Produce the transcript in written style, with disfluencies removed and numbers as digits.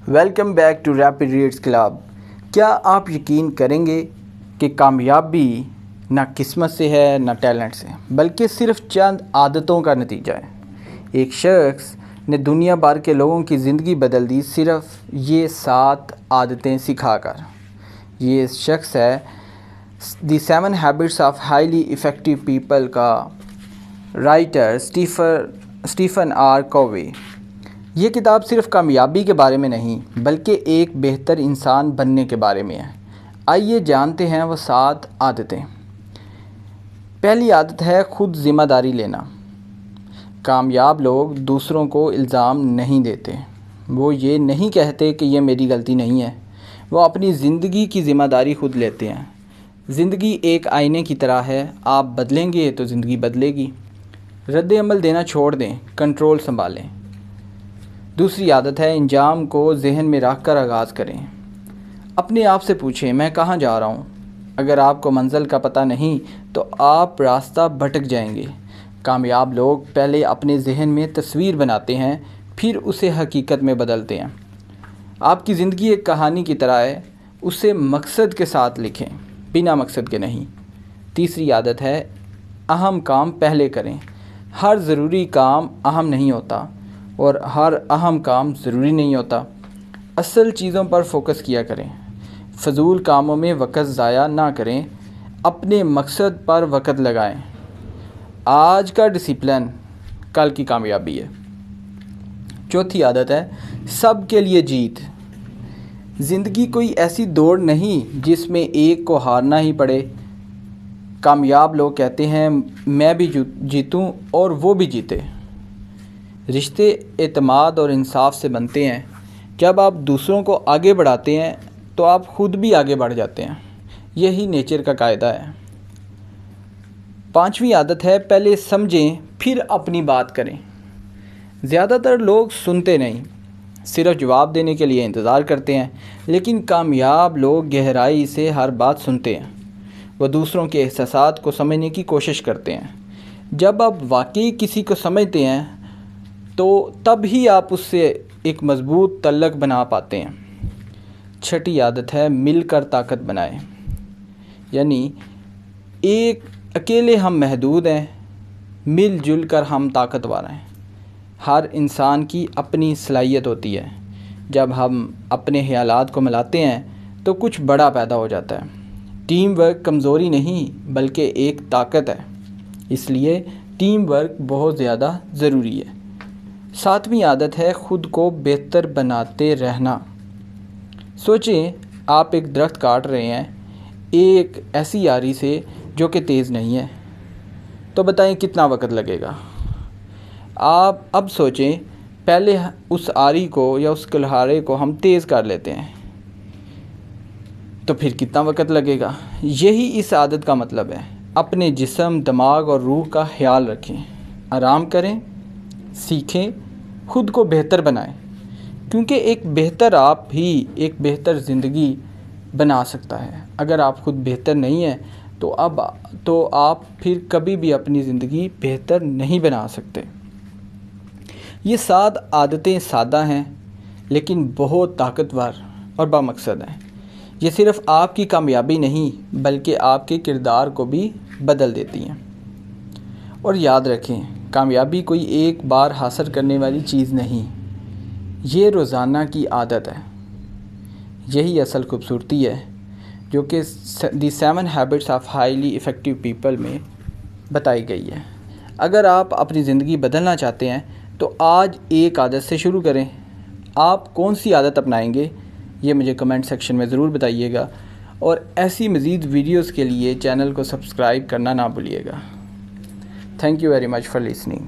Welcome back to rapid reads club. کیا آپ یقین کریں گے کہ کامیابی نہ قسمت سے ہے نہ ٹیلنٹ سے، بلکہ صرف چند عادتوں کا نتیجہ ہے۔ ایک شخص نے دنیا بھر کے لوگوں کی زندگی بدل دی صرف یہ 7 عادتیں سکھا کر۔ یہ شخص ہے دی 7 habits of highly effective people کا رائٹر اسٹیفن آر کووی۔ یہ کتاب صرف کامیابی کے بارے میں نہیں بلکہ ایک بہتر انسان بننے کے بارے میں ہے۔ آئیے جانتے ہیں وہ 7 عادتیں۔ پہلی عادت ہے خود ذمہ داری لینا۔ کامیاب لوگ دوسروں کو الزام نہیں دیتے۔ وہ یہ نہیں کہتے کہ یہ میری غلطی نہیں ہے۔ وہ اپنی زندگی کی ذمہ داری خود لیتے ہیں۔ زندگی ایک آئینے کی طرح ہے، آپ بدلیں گے تو زندگی بدلے گی۔ رد عمل دینا چھوڑ دیں، کنٹرول سنبھالیں۔ دوسری عادت ہے انجام کو ذہن میں رکھ کر آغاز کریں۔ اپنے آپ سے پوچھیں میں کہاں جا رہا ہوں؟ اگر آپ کو منزل کا پتہ نہیں تو آپ راستہ بھٹک جائیں گے۔ کامیاب لوگ پہلے اپنے ذہن میں تصویر بناتے ہیں، پھر اسے حقیقت میں بدلتے ہیں۔ آپ کی زندگی ایک کہانی کی طرح ہے، اسے مقصد کے ساتھ لکھیں، بنا مقصد کے نہیں۔ تیسری عادت ہے اہم کام پہلے کریں۔ ہر ضروری کام اہم نہیں ہوتا اور ہر اہم کام ضروری نہیں ہوتا۔ اصل چیزوں پر فوکس کیا کریں۔ فضول کاموں میں وقت ضائع نہ کریں، اپنے مقصد پر وقت لگائیں۔ آج کا ڈسپلن کل کی کامیابی ہے۔ چوتھی عادت ہے سب کے لیے جیت۔ زندگی کوئی ایسی دوڑ نہیں جس میں ایک کو ہارنا ہی پڑے۔ کامیاب لوگ کہتے ہیں میں بھی جیتوں اور وہ بھی جیتے۔ رشتے اعتماد اور انصاف سے بنتے ہیں۔ جب آپ دوسروں کو آگے بڑھاتے ہیں تو آپ خود بھی آگے بڑھ جاتے ہیں۔ یہی نیچر کا قاعدہ ہے۔ پانچویں عادت ہے پہلے سمجھیں پھر اپنی بات کریں۔ زیادہ تر لوگ سنتے نہیں، صرف جواب دینے کے لیے انتظار کرتے ہیں، لیکن کامیاب لوگ گہرائی سے ہر بات سنتے ہیں۔ وہ دوسروں کے احساسات کو سمجھنے کی کوشش کرتے ہیں۔ جب آپ واقعی کسی کو سمجھتے ہیں تو تب ہی آپ اس سے ایک مضبوط تعلق بنا پاتے ہیں۔ چھٹی عادت ہے مل کر طاقت بنائیں۔ یعنی اکیلے ہم محدود ہیں، مل جل کر ہم طاقتور ہیں۔ ہر انسان کی اپنی صلاحیت ہوتی ہے۔ جب ہم اپنے خیالات کو ملاتے ہیں تو کچھ بڑا پیدا ہو جاتا ہے۔ ٹیم ورک کمزوری نہیں بلکہ ایک طاقت ہے، اس لیے ٹیم ورک بہت زیادہ ضروری ہے۔ 7ویں عادت ہے خود کو بہتر بناتے رہنا۔ سوچیں آپ ایک درخت کاٹ رہے ہیں ایک ایسی آری سے جو کہ تیز نہیں ہے، تو بتائیں کتنا وقت لگے گا؟ آپ اب سوچیں پہلے اس آری کو یا اس کلہاڑے کو ہم تیز کر لیتے ہیں تو پھر کتنا وقت لگے گا؟ یہی اس عادت کا مطلب ہے۔ اپنے جسم، دماغ اور روح کا خیال رکھیں، آرام کریں، سیکھیں، خود کو بہتر بنائیں، کیونکہ ایک بہتر آپ ہی ایک بہتر زندگی بنا سکتا ہے۔ اگر آپ خود بہتر نہیں ہیں تو آپ پھر کبھی بھی اپنی زندگی بہتر نہیں بنا سکتے۔ یہ 7 عادتیں سادہ ہیں لیکن بہت طاقتور اور بامقصد ہیں۔ یہ صرف آپ کی کامیابی نہیں بلکہ آپ کے کردار کو بھی بدل دیتی ہیں۔ اور یاد رکھیں کامیابی کوئی ایک بار حاصل کرنے والی چیز نہیں، یہ روزانہ کی عادت ہے۔ یہی اصل خوبصورتی ہے جو کہ دی 7 habits of highly effective people میں بتائی گئی ہے۔ اگر آپ اپنی زندگی بدلنا چاہتے ہیں تو آج ایک عادت سے شروع کریں۔ آپ کون سی عادت اپنائیں گے یہ مجھے کمنٹ سیکشن میں ضرور بتائیے گا، اور ایسی مزید ویڈیوز کے لیے چینل کو سبسکرائب کرنا نہ بھولیے گا۔ Thank you very much for listening.